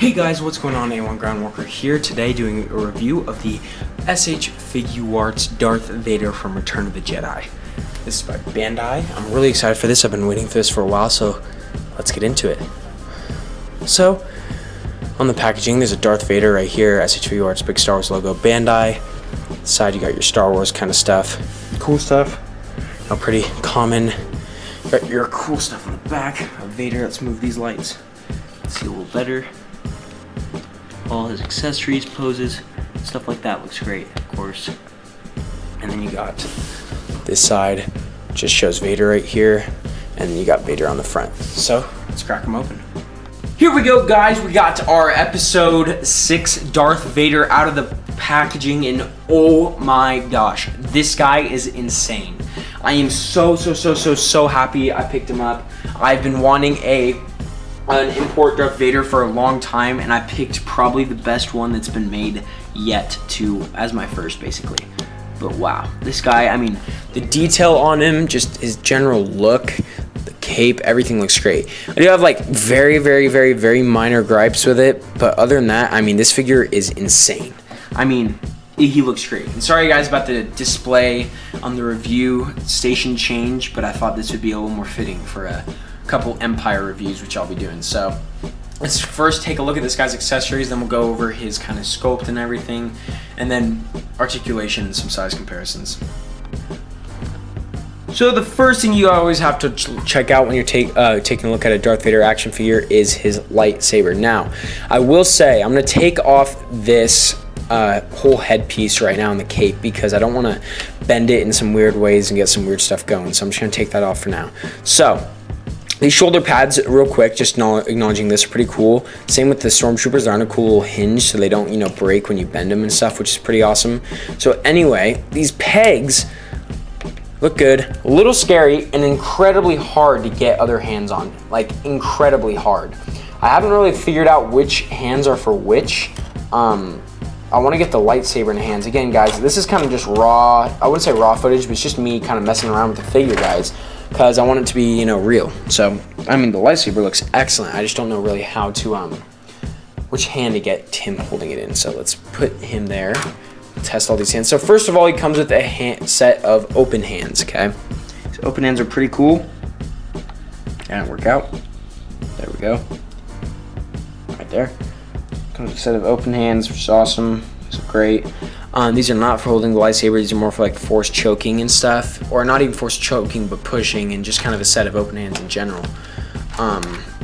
Hey guys, what's going on? Awan Groundwalker here today doing a review of the SH Figuarts Darth Vader from Return of the Jedi. This is by Bandai. I'm really excited for this. I've been waiting for this for a while, so let's get into it. So, on the packaging, there's a Darth Vader right here, SH Figuarts, big Star Wars logo, Bandai. Side, you got your Star Wars kind of stuff. Cool stuff. Now, pretty common. Got your cool stuff on the back of Vader. Let's move these lights. See a little better. All his accessories, poses, stuff like that looks great, of course. And then you got this side, just shows Vader right here, and then you got Vader on the front. So let's crack them open. Here we go, guys. We got our episode 6 Darth Vader out of the packaging, and oh my gosh, this guy is insane. I am so happy I picked him up. I've been wanting an import Darth Vader for a long time, and I picked probably the best one that's been made yet as my first, basically. But wow, this guy, I mean, the detail on him, just his general look, the cape, everything looks great. I do have like very minor gripes with it, but other than that, I mean, this figure is insane. I mean, he looks great. And sorry guys about the display on the review station change, but I thought this would be a little more fitting for a couple Empire reviews, which I'll be doing. So let's first take a look at this guy's accessories, then we'll go over his kind of sculpt and everything, and then articulation and some size comparisons. So the first thing you always have to check out when you're taking a look at a Darth Vader action figure is his lightsaber. Now, I will say, I'm going to take off this whole headpiece right now in the cape because I don't want to bend it in some weird ways and get some weird stuff going, so I'm just going to take that off for now. So these shoulder pads, real quick, just acknowledging this, are pretty cool. Same with the Stormtroopers, they're on a cool little hinge so they don't, you know, break when you bend them and stuff, which is pretty awesome. So anyway, these pegs look good, a little scary, and incredibly hard to get other hands on, like incredibly hard. I haven't really figured out which hands are for which. I want to get the lightsaber in the hands. Again, guys, this is kind of just raw, I wouldn't say raw footage, but it's just me kind of messing around with the figure, guys, because I want it to be, you know, real. So, I mean, the lightsaber looks excellent. I just don't know really how to, which hand to get him holding it in. So let's put him there, test all these hands. So first of all, he comes with a set of open hands, okay? So open hands are pretty cool. And work out. There we go. Right there. Comes with a set of open hands, which is awesome. It's great. These are not for holding the lightsaber. These are more for like force choking and stuff, or not even force choking, but pushing, and just kind of a set of open hands in general.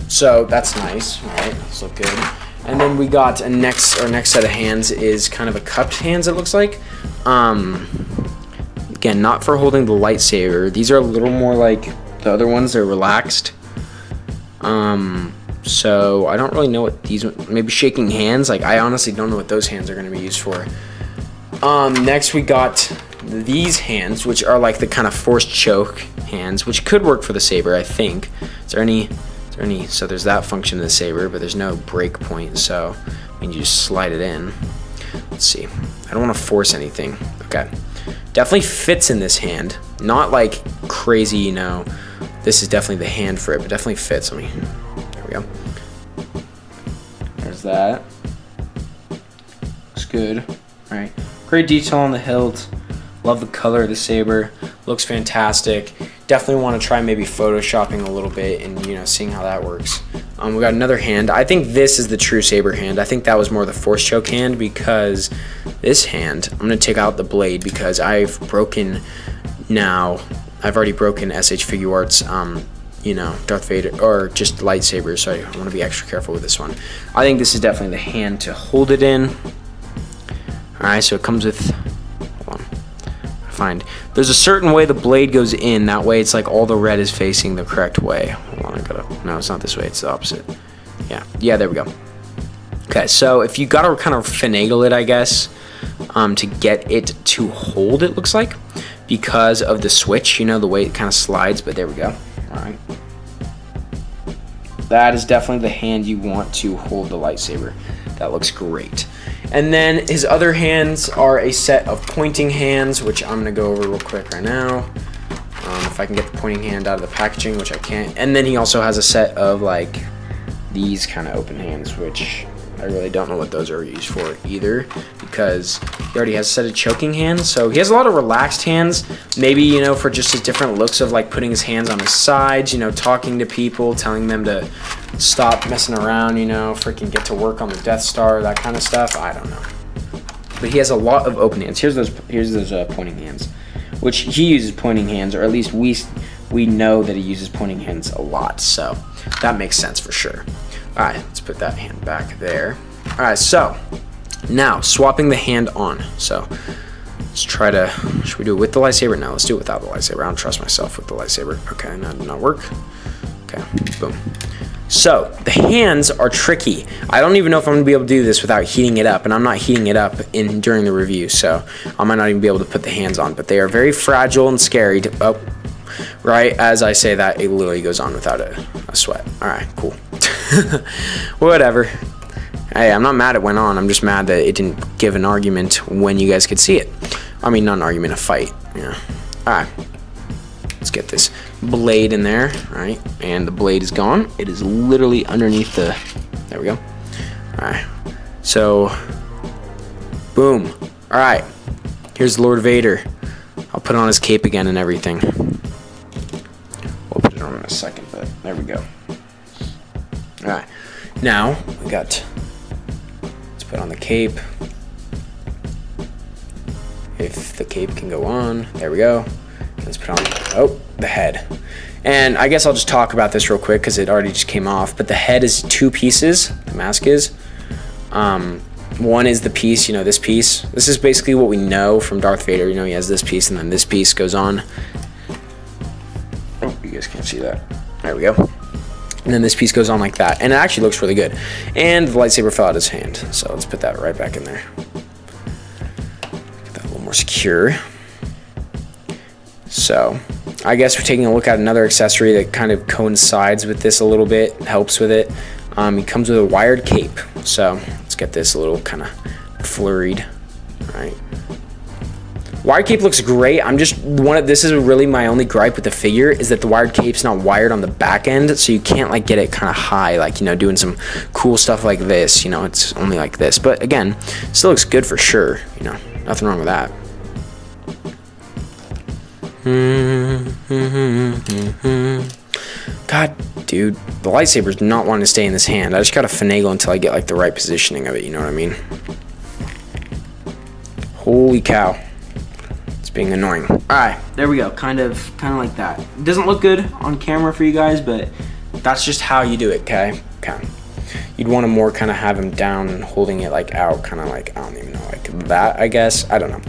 So that's nice, right? Those look good. And then we got our next set of hands is kind of a cupped hands. It looks like. Again, not for holding the lightsaber. These are a little more like the other ones. They're relaxed. So I don't really know what these, maybe shaking hands. Like, I honestly don't know what those hands are going to be used for. Next we got these hands, which are like the kind of force choke hands, which could work for the saber, I think. Is there any, so there's that function of the saber, but there's no break point, so I mean, you just slide it in. Let's see. I don't want to force anything. Okay. Definitely fits in this hand. Not like crazy, you know. This is definitely the hand for it, but definitely fits. There we go. There's that. Looks good. All right. Great detail on the hilt. Love the color of the saber. Looks fantastic. Definitely want to try maybe photoshopping a little bit and, you know, seeing how that works. We got another hand. I think this is the true saber hand. I think that was more the force choke hand, because this hand, I'm going to take out the blade because I've already broken SH Figuarts, you know, Darth Vader, or just lightsabers, so I want to be extra careful with this one. I think this is definitely the hand to hold it in. Alright, so it comes with, hold on, there's a certain way the blade goes in, that way it's like all the red is facing the correct way. Hold on, no, it's not this way, it's the opposite. Yeah, there we go. Okay, so if you gotta kind of finagle it, I guess, to get it to hold, it looks like, because of the switch, you know, the way it kind of slides, but there we go. Alright. That is definitely the hand you want to hold the lightsaber. That looks great. And then his other hands are a set of pointing hands, which I'm going to go over real quick right now. If I can get the pointing hand out of the packaging, which I can't. And then he also has a set of like these kind of open hands, which I really don't know what those are used for either, because he already has a set of choking hands. So he has a lot of relaxed hands, maybe, you know, for just his different looks of like putting his hands on his sides, you know, talking to people, telling them to stop messing around, you know, freaking get to work on the Death Star, that kind of stuff. I don't know. But he has a lot of open hands. Here's those pointing hands, which he uses pointing hands, or at least we know that he uses pointing hands a lot. So that makes sense for sure. All right, let's put that hand back there. All right, so now swapping the hand on. So let's try to, should we do it with the lightsaber? No, let's do it without the lightsaber. I don't trust myself with the lightsaber. Okay, that did not work. Okay, boom. So the hands are tricky. I don't even know if I'm gonna be able to do this without heating it up, and I'm not heating it up during the review, so I might not even be able to put the hands on, but they are very fragile and scary to, oh, right as I say that, it literally goes on without a sweat. All right, cool. Whatever. Hey, I'm not mad it went on. I'm just mad that it didn't give an argument when you guys could see it. I mean, not an argument, a fight. Yeah. All right. Let's get this blade in there, right? And the blade is gone. It is literally underneath the, there we go. All right. So, boom. All right. Here's Lord Vader. I'll put on his cape again and everything. We'll put it on in a second, but there we go. All right, now we got, let's put on the cape. If the cape can go on, there we go. Let's put on, oh, the head. And I guess I'll just talk about this real quick because it already just came off, but the head is 2 pieces, the mask is. One is the piece, you know, this piece. This is basically what we know from Darth Vader, you know, he has this piece and then this piece goes on. Oh, you guys can't see that. There we go. And then this piece goes on like that, and it actually looks really good. And the lightsaber fell out of his hand, so let's put that right back in there. Get that a little more secure. So, I guess we're taking a look at another accessory that kind of coincides with this a little bit, helps with it. It comes with a wired cape, so let's get this a little kind of flurried, right? Wired cape looks great. This is really my only gripe with the figure, is that the wired cape's not wired on the back end, so you can't like get it kind of high, like, you know, doing some cool stuff like this, you know, it's only like this. But again, still looks good for sure, you know, nothing wrong with that. God, dude, the lightsaber's not wanting to stay in this hand. I just gotta finagle until I get like the right positioning of it, you know what I mean? Holy cow. Being annoying. All right, there we go. Kind of like that. It doesn't look good on camera for you guys, but that's just how you do it. Okay. You'd want to more kind of have him down and holding it like out, kind of like, I don't even know, like that, I guess. I don't know.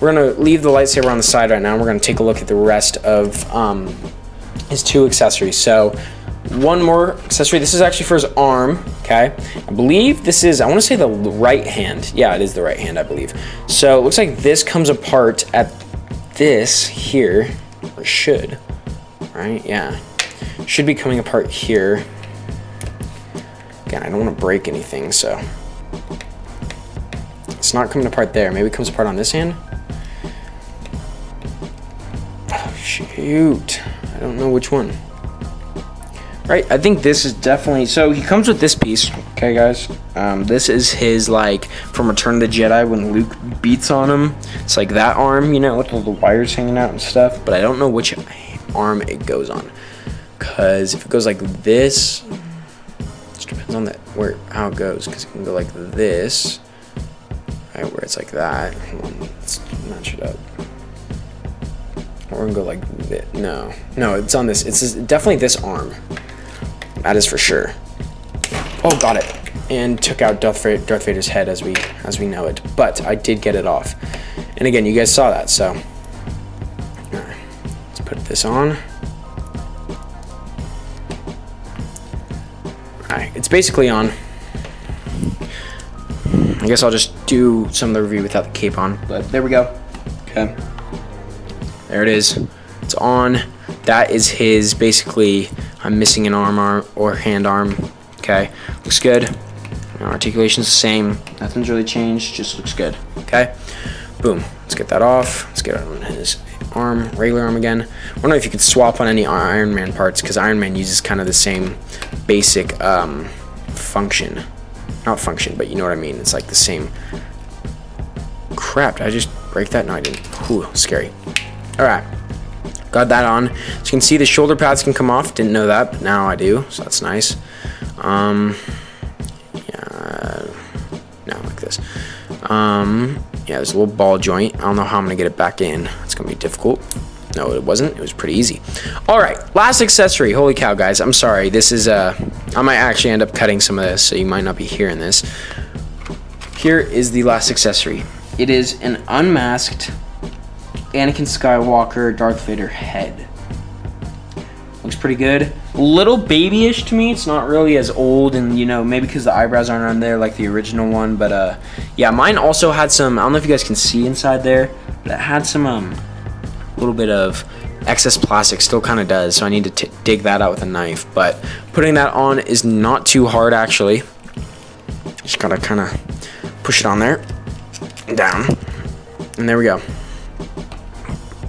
We're gonna leave the lightsaber on the side right now. We're gonna take a look at the rest of his 2 accessories. So one more accessory. This is actually for his arm. Okay, I believe this is, I want to say the right hand. Yeah, it is the right hand, I believe. So it looks like this comes apart at this here, or should, right? Yeah, should be coming apart here. Again, I don't want to break anything, so it's not coming apart there. Maybe it comes apart on this hand. Oh, shoot, I don't know which one. Right, I think this is definitely, so he comes with this piece, okay guys? This is his, like, from Return of the Jedi when Luke beats on him. It's like that arm, you know, with all the wires hanging out and stuff, but I don't know which arm it goes on. Because if it goes like this, it depends on how it goes, because it can go like this, right, where it's like that. Hold on, let's match it up. Or we can go like this. No, it's on this, it's definitely this arm. That is for sure. Oh, got it. And took out Darth Vader's head as we know it. But I did get it off. And again, you guys saw that, so. Alright, let's put this on. Alright, it's basically on. I guess I'll just do some of the review without the cape on. But there we go. Okay. There it is. It's on. That is his, basically, I'm missing an arm or hand arm. Okay, looks good. Articulation's the same. Nothing's really changed, just looks good. Okay, boom. Let's get that off. Let's get it on his arm, regular arm again. I don't know if you could swap on any Iron Man parts, because Iron Man uses kind of the same basic function. not function, but you know what I mean. It's like the same. Crap, did I just break that? No, I didn't. Whew, scary. Alright, got that on. So you can see the shoulder pads can come off. Didn't know that, but now I do, so that's nice. Yeah, now like this. Yeah, there's a little ball joint. I don't know how I'm gonna get it back in. It's gonna be difficult. No, it wasn't. It was pretty easy. All right, last accessory. Holy cow, guys! I'm sorry. This is I might actually end up cutting some of this, so you might not be hearing this. Here is the last accessory. It is an unmasked Anakin Skywalker Darth Vader head. Looks pretty good. A little babyish to me. It's not really as old, and you know, maybe because the eyebrows aren't on there like the original one, but yeah, mine also had some, I don't know if you guys can see inside there, but it had some little bit of excess plastic, still kind of does, so I need to dig that out with a knife. But putting that on is not too hard, actually. Just gotta kind of push it on there, down, and there we go.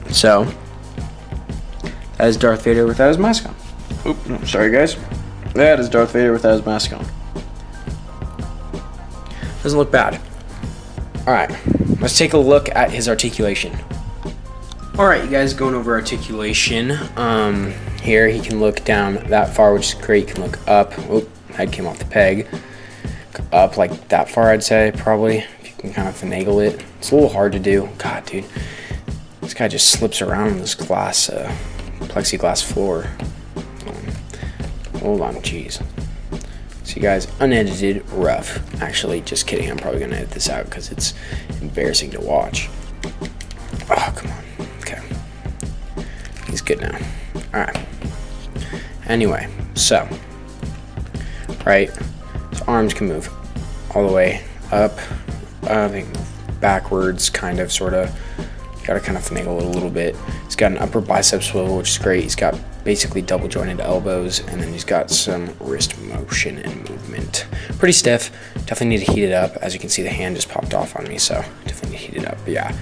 So that is Darth Vader without his mask on. Oop, no, sorry guys. That is Darth Vader without his mask on. Doesn't look bad. Alright, let's take a look at his articulation. Alright, you guys, going over articulation. Here he can look down that far, which is great. You can look up. Oop, head came off the peg. Up like that far, I'd say, probably. If you can kind of finagle it. It's a little hard to do. God, dude. This guy just slips around on this glass, plexiglass floor. Hold on, jeez. So you guys, unedited, rough. Actually, just kidding. I'm probably gonna edit this out because it's embarrassing to watch. Oh, come on. Okay. He's good now. All right. Anyway, so right, his arms can move all the way up, they can move backwards, kind of, sort of. Gotta kind of finagle it a little bit. He's got an upper bicep swivel, which is great. He's got basically double jointed elbows, and then he's got some wrist motion and movement. Pretty stiff. Definitely need to heat it up. As you can see, the hand just popped off on me, so definitely need to heat it up. But yeah.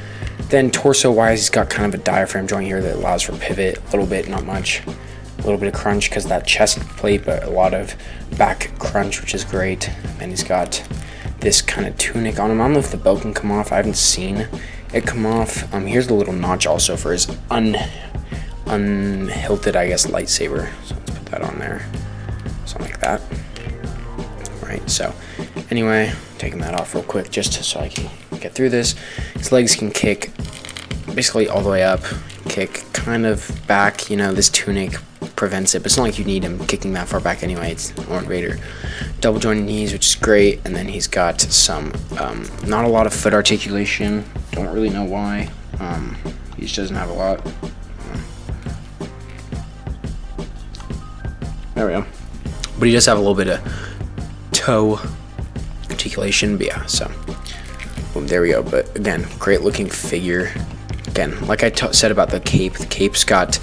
Then torso wise, he's got kind of a diaphragm joint here that allows for pivot a little bit, not much. A little bit of crunch because of that chest plate, but a lot of back crunch, which is great. And he's got this kind of tunic on him. I don't know if the belt can come off. I haven't seen it come off. Here's the little notch also for his unhilted, I guess, lightsaber. So let's put that on there, something like that. Right. So anyway, taking that off real quick just so I can get through this. His legs can kick basically all the way up, kick kind of back. You know, this tunic prevents it, but it's not like you need him kicking that far back anyway. It's Lord Vader. Double jointed knees, which is great, and then he's got some not a lot of foot articulation. Don't really know why. He just doesn't have a lot. There we go. But he does have a little bit of toe articulation. But yeah, so boom, there we go. But again, great looking figure. Again, like I said about the cape's got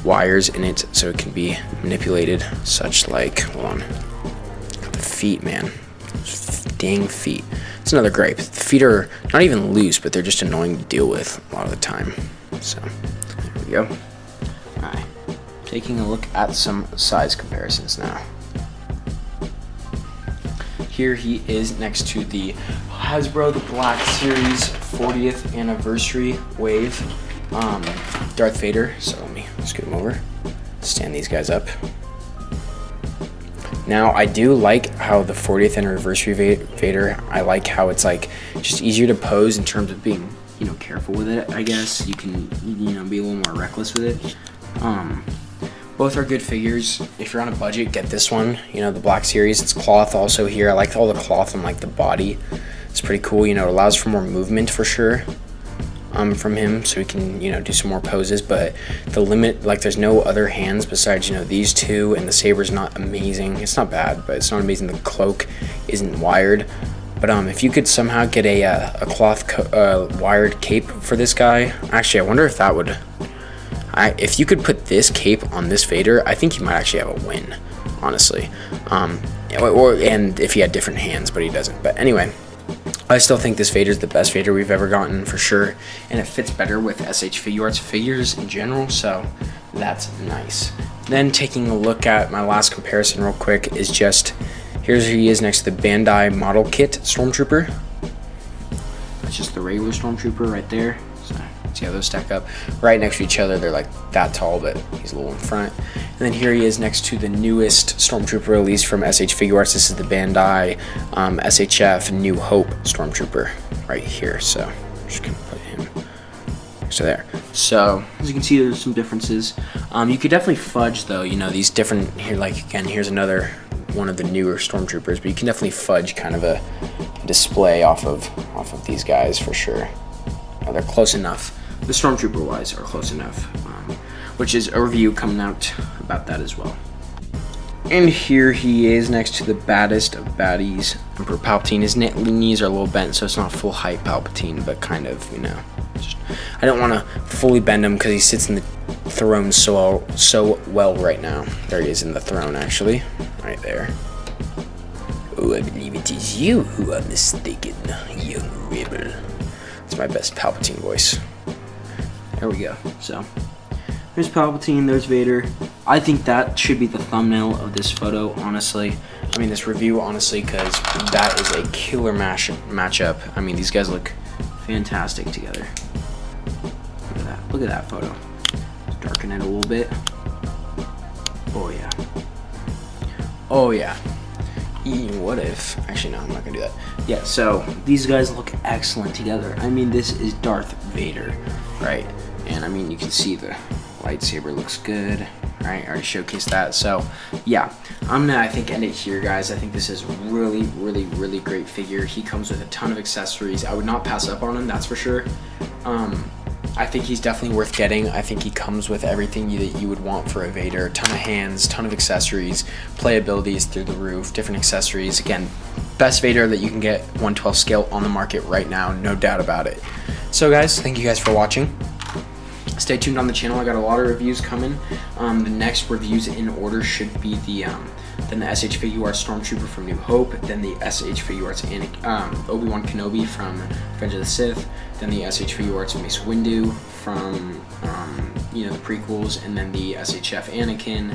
wires in it, so it can be manipulated, such like, hold on, the feet, man, dang feet. It's another gripe. The feet are not even loose, but they're just annoying to deal with a lot of the time. So there we go. All right, taking a look at some size comparisons now. Here he is next to the Hasbro The Black Series 40th anniversary wave Darth Vader. So let me scoot him over, stand these guys up. Now I do like how the 40th anniversary Vader, I like how it's like just easier to pose in terms of being, you know, careful with it. I guess you can, you know, be a little more reckless with it. Both are good figures. If you're on a budget, get this one. You know, the Black Series. It's cloth also here. I like all the cloth on like the body. It's pretty cool. You know, it allows for more movement for sure from him, so he can, you know, do some more poses. But the limit, like, there's no other hands besides, you know, these two, and the saber's not amazing. It's not bad, but it's not amazing. The cloak isn't wired. But if you could somehow get a cloth wired cape for this guy, actually, I wonder if that would. If you could put this cape on this Vader, I think you might actually have a win, honestly. And if he had different hands, but he doesn't. But anyway, I still think this Vader is the best Vader we've ever gotten, for sure. And it fits better with SH Figuarts figures in general, so that's nice. Then taking a look at my last comparison real quick is just Here's he is next to the Bandai model kit Stormtrooper. That's just the regular Stormtrooper right there. So see how those stack up right next to each other. They're like that tall, but he's a little in front. And then here he is next to the newest Stormtrooper release from SH Figuarts. This is the Bandai SHF New Hope Stormtrooper right here. So I'm just gonna put him next to there. So as you can see, there's some differences. You could definitely fudge though, you know, these different here. Like again, here's another one of the newer Stormtroopers, but you can definitely fudge kind of a display off of these guys for sure. They're close enough. The Stormtrooper wise are close enough, which is a review coming out about that as well. And here he is next to the baddest of baddies, Emperor Palpatine. His knees are a little bent, so it's not full height Palpatine, but kind of, you know. I don't want to fully bend him because he sits in the throne so well right now. There he is in the throne, actually, right there. Oh, I believe it is you who are mistaken, young rebel. It's my best Palpatine voice. There we go. So there's Palpatine, there's Vader. I think that should be the thumbnail of this photo, honestly. I mean, this review, honestly, because that is a killer matchup. I mean, these guys look fantastic together. Look at that. Look at that photo. Let's darken it a little bit. Oh yeah. Oh yeah. What if? Actually, no, I'm not gonna do that. Yeah. So these guys look excellent together. I mean, this is Darth Vader, right? And I mean, you can see the lightsaber looks good. Right, I already showcased that. So yeah, I'm gonna, I think, end it here, guys. I think this is really great figure. He comes with a ton of accessories. I would not pass up on him, that's for sure. I think he's definitely worth getting. I think he comes with everything that you would want for a Vader. A ton of hands, ton of accessories, playability is through the roof, different accessories. Again, best Vader that you can get 1/12 scale on the market right now, no doubt about it. So guys, thank you guys for watching. Stay tuned on the channel. I got a lot of reviews coming. The next reviews in order should be then the SH Figuarts Stormtrooper from New Hope, then the SH Figuarts Obi-Wan Kenobi from Revenge of the Sith, then the SH Figuarts Mace Windu from you know, the prequels, and then the SHF Anakin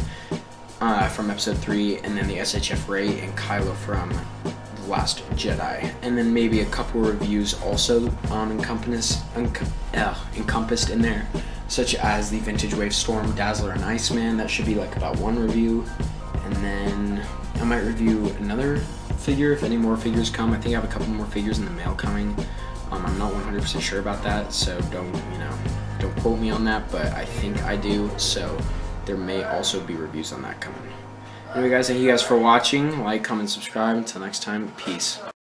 from Episode 3, and then the SHF Rey and Kylo from The Last Jedi, and then maybe a couple reviews also encompassed in there, such as the Vintage Wave Storm, Dazzler, and Iceman. That should be like about one review. And then I might review another figure if any more figures come. I think I have a couple more figures in the mail coming. I'm not 100% sure about that, so don't quote me on that, but I think I do. So there may also be reviews on that coming. Anyway, guys, thank you guys for watching. Like, comment, subscribe. Until next time, peace.